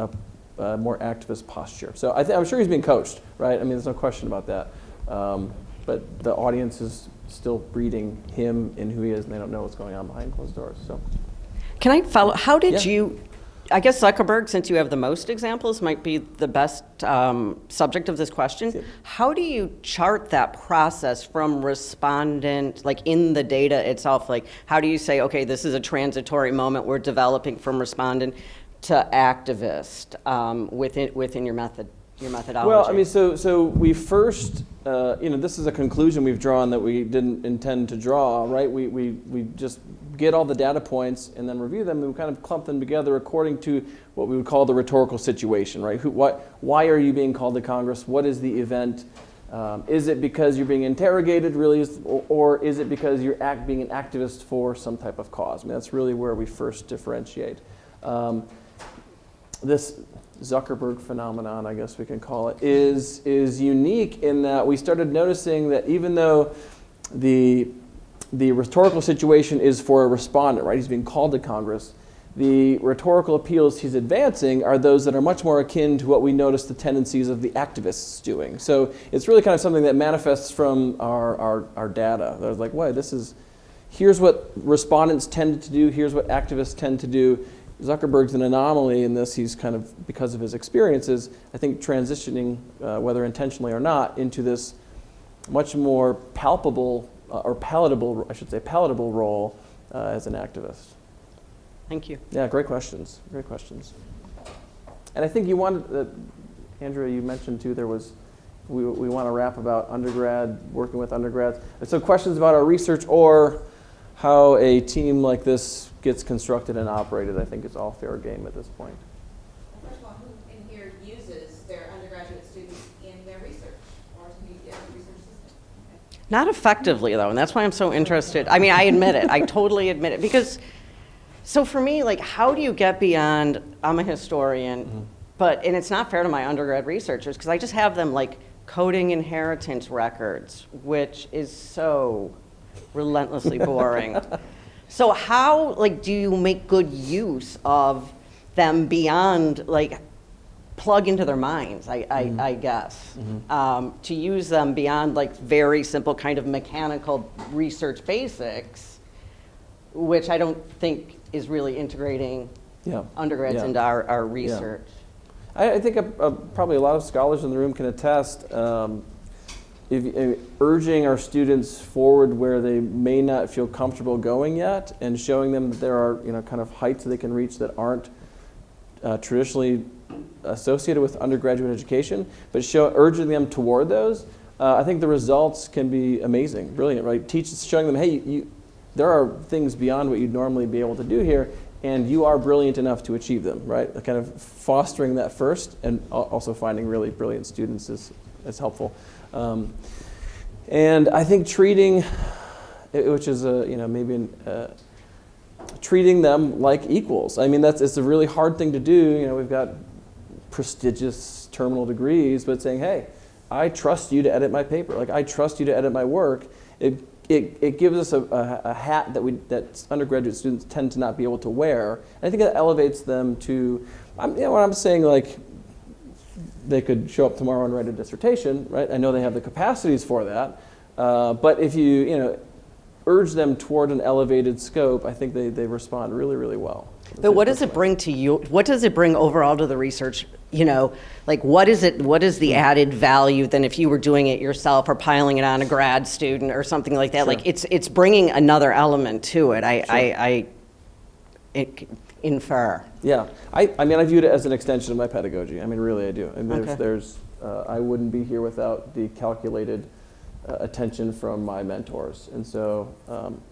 a more activist posture. So I'm sure he's being coached, right? I mean, there's no question about that. But the audience is still reading him and who he is, and they don't know what's going on behind closed doors. So, can I follow? How did you? I guess Zuckerberg, since you have the most examples, might be the best subject of this question. How do you chart that process from respondent, in the data itself? How do you say, okay, this is a transitory moment we're developing from respondent to activist within your methodology? Well, I mean, so we first, this is a conclusion we've drawn that we didn't intend to draw, right? We just get all the data points and then review them, and we kind of clump them together according to what we would call the rhetorical situation, right? Why are you being called to Congress? What is the event? Is it because you're being interrogated, really, or is it because you're being an activist for some type of cause? I mean, that's really where we first differentiate. This Zuckerberg phenomenon, I guess we can call it, is unique in that we started noticing that even though the rhetorical situation is for a respondent, right? He's being called to Congress. The rhetorical appeals he's advancing are those that are much more akin to what we notice the tendencies of the activists doing. So it's really kind of something that manifests from our data. There's here's what respondents tend to do, here's what activists tend to do. Zuckerberg's an anomaly in this. He's kind of, because of his experiences, I think transitioning, whether intentionally or not, into this much more palpable or palatable role as an activist. Thank you. Yeah, great questions. Great questions. And I think you wanted, Andrea, you mentioned too, we want to wrap about working with undergrads. And so questions about our research or how a team like this gets constructed and operated, I think is all fair game at this point. First of all, who in here uses their undergraduate students in their research or to be a research assistant? Not effectively, though, and that's why I'm so interested. I mean, I admit it. I totally admit it. Because, so for me, how do you get beyond, I'm a historian, and it's not fair to my undergrad researchers, because I just have them, coding inheritance records, which is so relentlessly boring. So how, do you make good use of them beyond, plug into their minds, I guess, to use them beyond, very simple kind of mechanical research basics, which I don't think is really integrating undergrads into our research. I think probably a lot of scholars in the room can attest. Urging our students forward where they may not feel comfortable going yet, and showing them that there are kind of heights they can reach that aren't traditionally associated with undergraduate education, but urging them toward those. I think the results can be amazing, brilliant, right? Showing them, hey, there are things beyond what you'd normally be able to do here, and you are brilliant enough to achieve them, right? Kind of fostering that first, and also finding really brilliant students is helpful. And I think treating, which is treating them like equals. I mean, it's a really hard thing to do. We've got prestigious terminal degrees, but saying, hey, I trust you to edit my paper. Like, I trust you to edit my work. It gives us a hat that undergraduate students tend to not be able to wear. And I think it elevates them to, when I'm saying like they could show up tomorrow and write a dissertation, right? I know they have the capacities for that. But if you urge them toward an elevated scope, I think they respond really, really well. But what does it bring to you? What does it bring overall to the research? Like what is the added value than if you were doing it yourself or piling it on a grad student or something like that? Sure. Like it's bringing another element to it. I infer. Yeah, I mean, I viewed it as an extension of my pedagogy. I mean, really, I do. I mean, Okay. I wouldn't be here without the calculated attention from my mentors, and so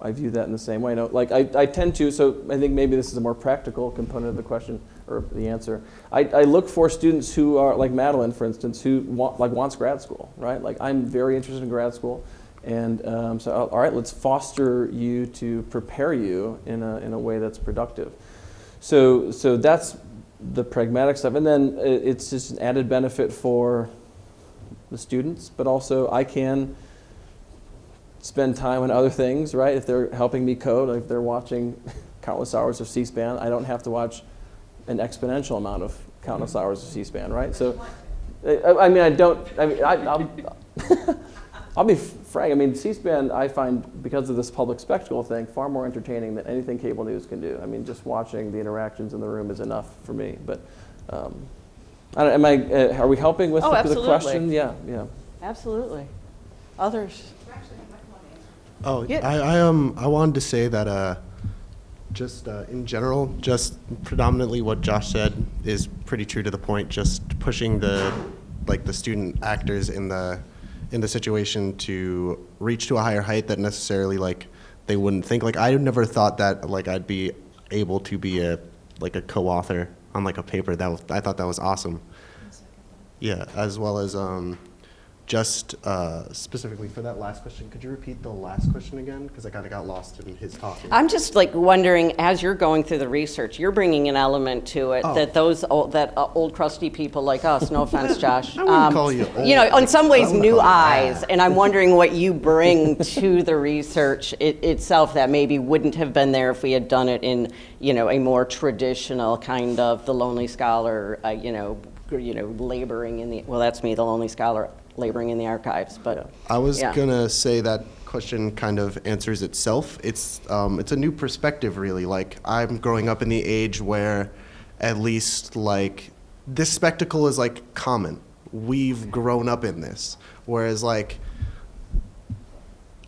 I view that in the same way. Like I tend to. So I think maybe this is a more practical component of the question or the answer. I look for students who are like Madeline, for instance, who wants grad school, right? Like I'm very interested in grad school. And so, all right, let's foster you to prepare you in a way that's productive. So that's the pragmatic stuff. And then it's just an added benefit for the students, but also I can spend time on other things, right? If they're helping me code, if they're watching countless hours of C-SPAN, I don't have to watch an exponential amount of countless hours of C-SPAN, right? So, I'll be frank. I mean, C-SPAN, I find, because of this public spectacle thing, far more entertaining than anything cable news can do. I mean, just watching the interactions in the room is enough for me. But are we helping with the question? Yeah. Absolutely. Others? Oh, Yeah. I wanted to say that just in general, just predominantly what Josh said is pretty true to the point. Just pushing the student actors in the situation to reach to a higher height that necessarily they wouldn't think. Like I never thought that I'd be able to be a co-author on a paper. I thought that was awesome. Yeah, as well as just specifically for that last question, could you repeat the last question again? Because I kind of got lost in his talking. I'm just wondering, as you're going through the research, you're bringing an element to it that old crusty people like us, no offense, Josh, I wouldn't call you old. in some ways new eyes, and I'm wondering what you bring to the research itself that maybe wouldn't have been there if we had done it in a more traditional kind of the lonely scholar, laboring in the, well, that's me, the lonely scholar laboring in the archives, but I was gonna say that question kind of answers itself. It's a new perspective, really. Like I'm growing up in the age where, at least this spectacle is common. We've grown up in this, whereas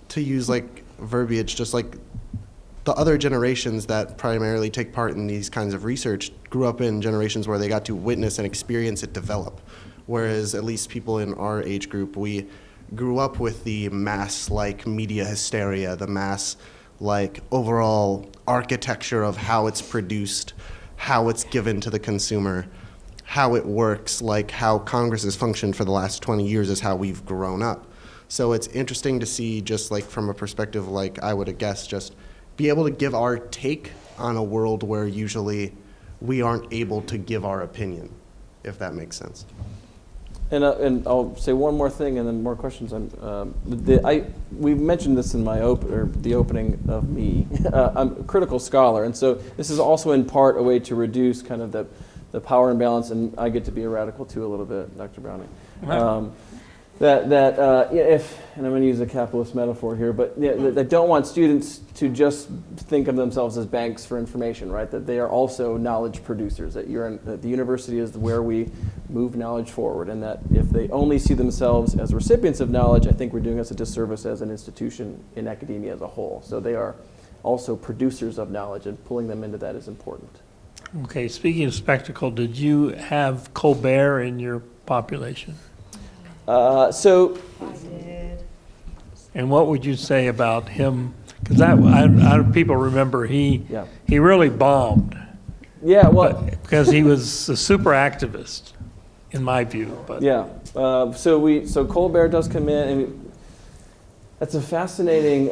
to use verbiage, just the other generations that primarily take part in these kinds of research grew up in generations where they got to witness and experience it develop. Whereas at least people in our age group, we grew up with the mass media hysteria, the mass overall architecture of how it's produced, how it's given to the consumer, how it works, how Congress has functioned for the last 20 years is how we've grown up. So it's interesting to see just from a perspective I would have guessed, just be able to give our take on a world where usually we aren't able to give our opinion, if that makes sense. And I'll say one more thing, and then more questions. We mentioned this in the opening of me. I'm a critical scholar, and so this is also in part a way to reduce kind of the power imbalance, and I get to be a radical too a little bit, Dr. Browning. if, and I'm going to use a capitalist metaphor here, but that don't want students to just think of themselves as banks for information, right? That they are also knowledge producers, that the university is where we move knowledge forward, and that if they only see themselves as recipients of knowledge, I think we're doing us a disservice as an institution in academia as a whole. So they are also producers of knowledge, and pulling them into that is important. Okay, speaking of spectacle, did you have Colbert in your population? I did. And what would you say about him? Because people remember he really bombed. Yeah, well, because he was a super activist, in my view. But yeah, so Colbert does come in, and that's a fascinating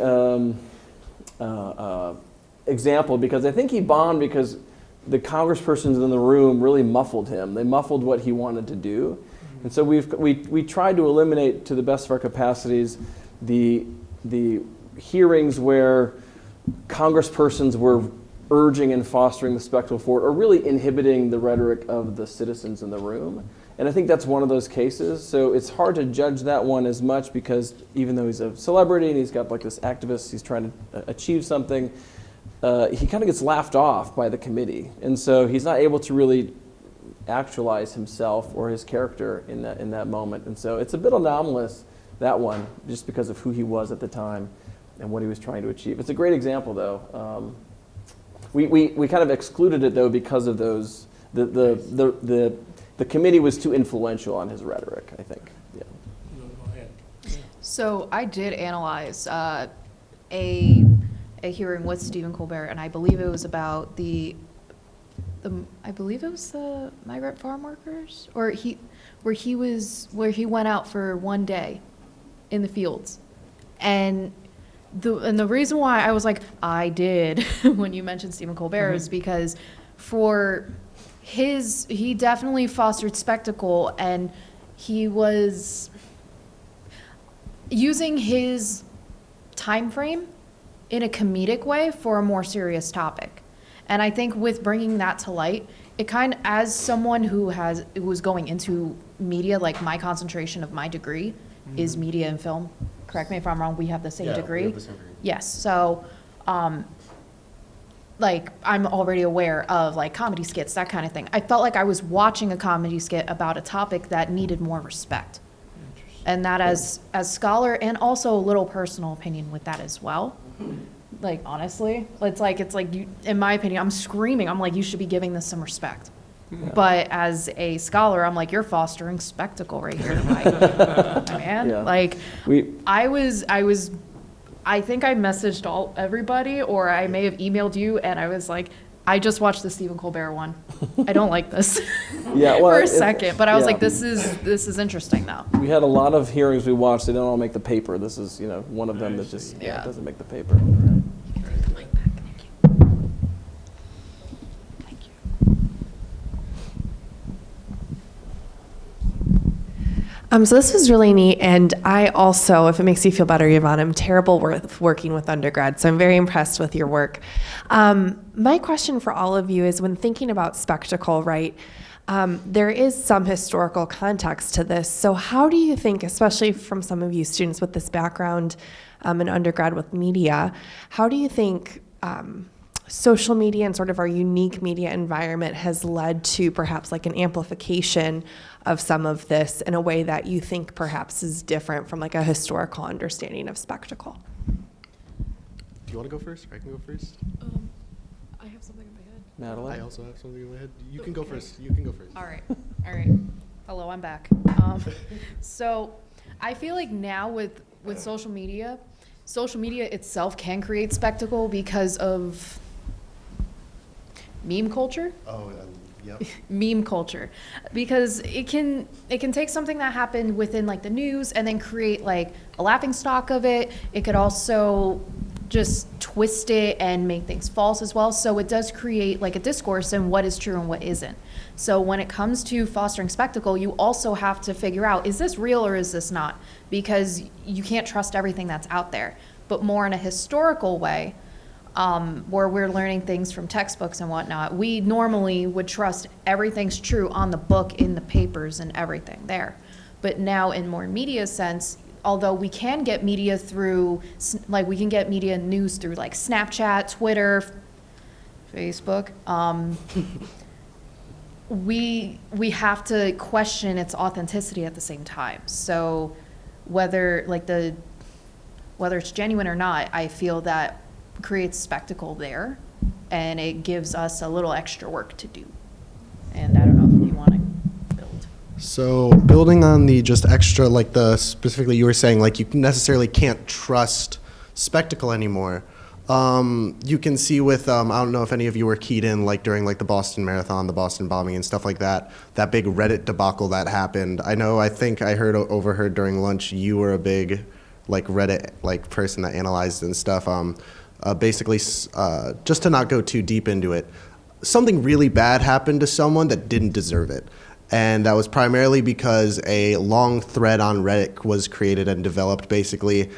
example, because I think he bombed because the congresspersons in the room really muffled him. They muffled what he wanted to do. And so we tried to eliminate, to the best of our capacities, the hearings where congresspersons were urging and fostering the spectacle forward, or really inhibiting the rhetoric of the citizens in the room. And I think that's one of those cases. So it's hard to judge that one as much, because even though he's a celebrity and he's got like this activist, he's trying to achieve something, he kind of gets laughed off by the committee. And so he's not able to really actualize himself or his character in that moment. And so it's a bit anomalous, that one, just because of who he was at the time and what he was trying to achieve. It's a great example, though. We kind of excluded it, though, because of those, the committee was too influential on his rhetoric, I think. Yeah. So I did analyze a hearing with Stephen Colbert, and I believe it was about the migrant farm workers, where he went out for one day in the fields, and the reason why I was like, I did when you mentioned Stephen Colbert is because he definitely fostered spectacle, and he was using his time frame in a comedic way for a more serious topic. And I think with bringing that to light, it as someone who was going into media, like my concentration of my degree is media and film. Correct me if I'm wrong, we have the same degree. We have the same degree. Yes, so like I'm already aware of like comedy skits, that kind of thing. I felt like I was watching a comedy skit about a topic that needed more respect. And that as scholar, and also a little personal opinion with that as well. Like, honestly, it's like you, in my opinion, I'm screaming. I'm like, you should be giving this some respect. Yeah. But as a scholar, I'm like, you're fostering spectacle right here, man. Yeah. Like, I think I messaged everybody, or I may have emailed you, and I was like, I just watched the Stephen Colbert one. I don't like this. Yeah, well, for a second, but I was like, this is interesting though. We had a lot of hearings we watched. They don't all make the paper. This is one of them that just doesn't make the paper. So this was really neat, and I also, if it makes you feel better, Yvonne, I'm terrible with working with undergrads, so I'm very impressed with your work. My question for all of you is, when thinking about spectacle, right, there is some historical context to this. So how do you think, especially from some of you students with this background in undergrad with media, how do you think social media and sort of our unique media environment has led to perhaps like an amplification of some of this in a way that you think perhaps is different from like a historical understanding of spectacle? Do you want to go first? I can go first. I have something in my head. Madeline? I also have something in my head. You can go first. You can go first. All right. Hello, I'm back. So I feel like now with social media itself can create spectacle because of meme culture. Oh, yep. Meme culture, because it can take something that happened within like the news and then create like a laughing stock of it. It could also just twist it and make things false as well. So it does create like a discourse in what is true and what isn't. So when it comes to fostering spectacle, you also have to figure out, is this real or is this not? Because you can't trust everything that's out there. But more in a historical way, where we're learning things from textbooks and whatnot, we normally would trust everything's true on the book, in the papers, and everything there. But now in more media sense, although we can get media through, like we can get media news through like Snapchat, Twitter, Facebook, we have to question its authenticity at the same time. So whether it's genuine or not, I feel that creates spectacle there, and it gives us a little extra work to do. And I don't know if you want to build. So building on the just extra, like the specifically you were saying, like you necessarily can't trust spectacle anymore. You can see with, I don't know if any of you were keyed in like during like the Boston Marathon, the Boston bombing and stuff like that, that big Reddit debacle that happened. I think I overheard during lunch, you were a big like Reddit like person that analyzed and stuff. Basically, just to not go too deep into it, something really bad happened to someone that didn't deserve it. And that was primarily because a long thread on Reddit was created and developed, basically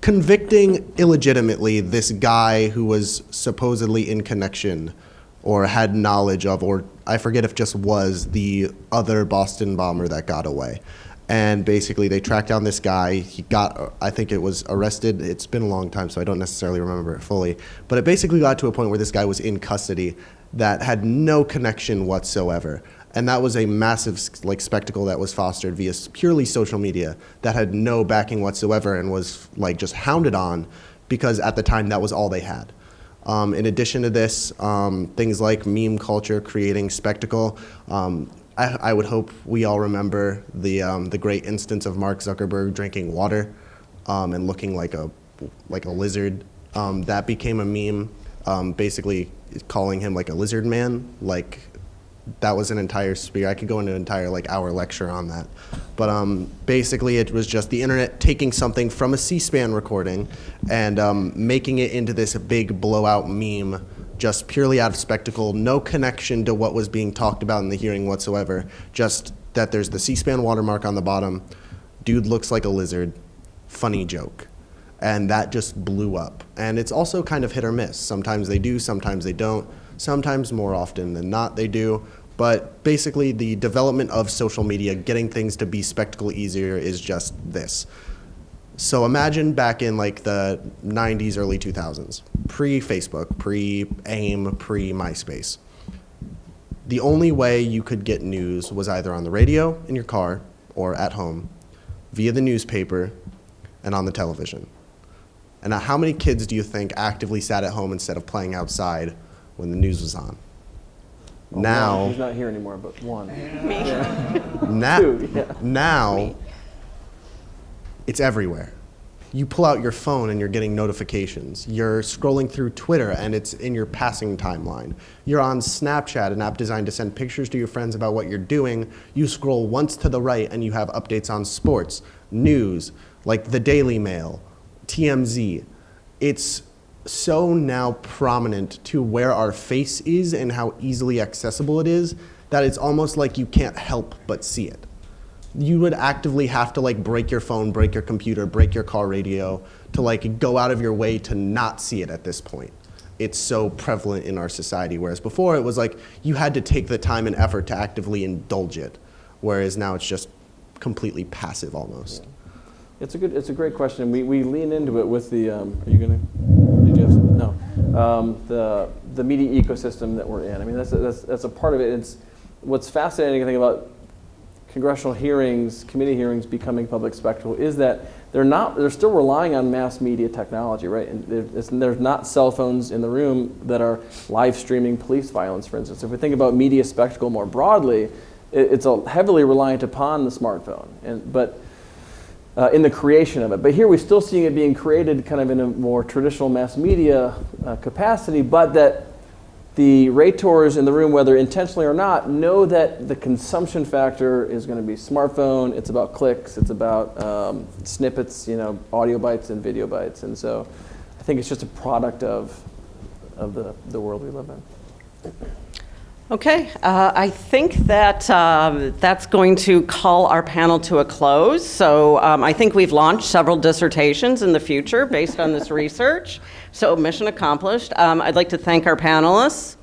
convicting illegitimately this guy who was supposedly in connection or had knowledge of, or I forget if just was, the other Boston bomber that got away. And basically they tracked down this guy. He got, I think it was arrested. It's been a long time, so I don't necessarily remember it fully. But it basically got to a point where this guy was in custody that had no connection whatsoever. And that was a massive like spectacle that was fostered via purely social media that had no backing whatsoever and was like just hounded on because at the time that was all they had. In addition to this, things like meme culture creating spectacle. I would hope we all remember the great instance of Mark Zuckerberg drinking water and looking like a lizard. That became a meme, basically calling him like a lizard man. Like that was an entire sphere. I could go into an entire like hour lecture on that. But basically it was just the internet taking something from a C-SPAN recording and making it into this big blowout meme just purely out of spectacle, no connection to what was being talked about in the hearing whatsoever, just that there's the C-SPAN watermark on the bottom, dude looks like a lizard, funny joke. And that just blew up. And it's also kind of hit or miss. Sometimes they do, sometimes they don't. Sometimes more often than not they do. But basically the development of social media, getting things to be spectacle easier is just this. So imagine back in like the 90s, early 2000s, pre-Facebook, pre-AIM, pre-MySpace. The only way you could get news was either on the radio, in your car, or at home, via the newspaper, and on the television. And how many kids do you think actively sat at home instead of playing outside when the news was on? Well, now, he's not here anymore, but one. Me. Now, it's everywhere. You pull out your phone and you're getting notifications. You're scrolling through Twitter and it's in your passing timeline. You're on Snapchat, an app designed to send pictures to your friends about what you're doing. You scroll once to the right and you have updates on sports, news, like the Daily Mail, TMZ. It's so now prominent to where our face is and how easily accessible it is that it's almost like you can't help but see it. You would actively have to like break your phone, break your computer, break your car radio to like go out of your way to not see it at this point. It's so prevalent in our society, whereas before it was like you had to take the time and effort to actively indulge it, whereas now it's just completely passive almost. Yeah. It's a great question. We lean into it with the, are you gonna, did you have some? No. The media ecosystem that we're in. I mean, that's a part of it. It's, what's fascinating, I think, about congressional hearings, committee hearings becoming public spectacle is that they're still relying on mass media technology, right? And there's not cell phones in the room that are live streaming police violence, for instance. If we think about media spectacle more broadly, it's heavily reliant upon the smartphone, but in the creation of it. But here we're still seeing it being created kind of in a more traditional mass media capacity, but that the rators in the room, whether intentionally or not, know that the consumption factor is going to be smartphone, it's about clicks, it's about snippets, audio bytes and video bytes. And so I think it's just a product of the world we live in. Okay, I think that that's going to call our panel to a close. So I think we've launched several dissertations in the future based on this research. So mission accomplished. I'd like to thank our panelists.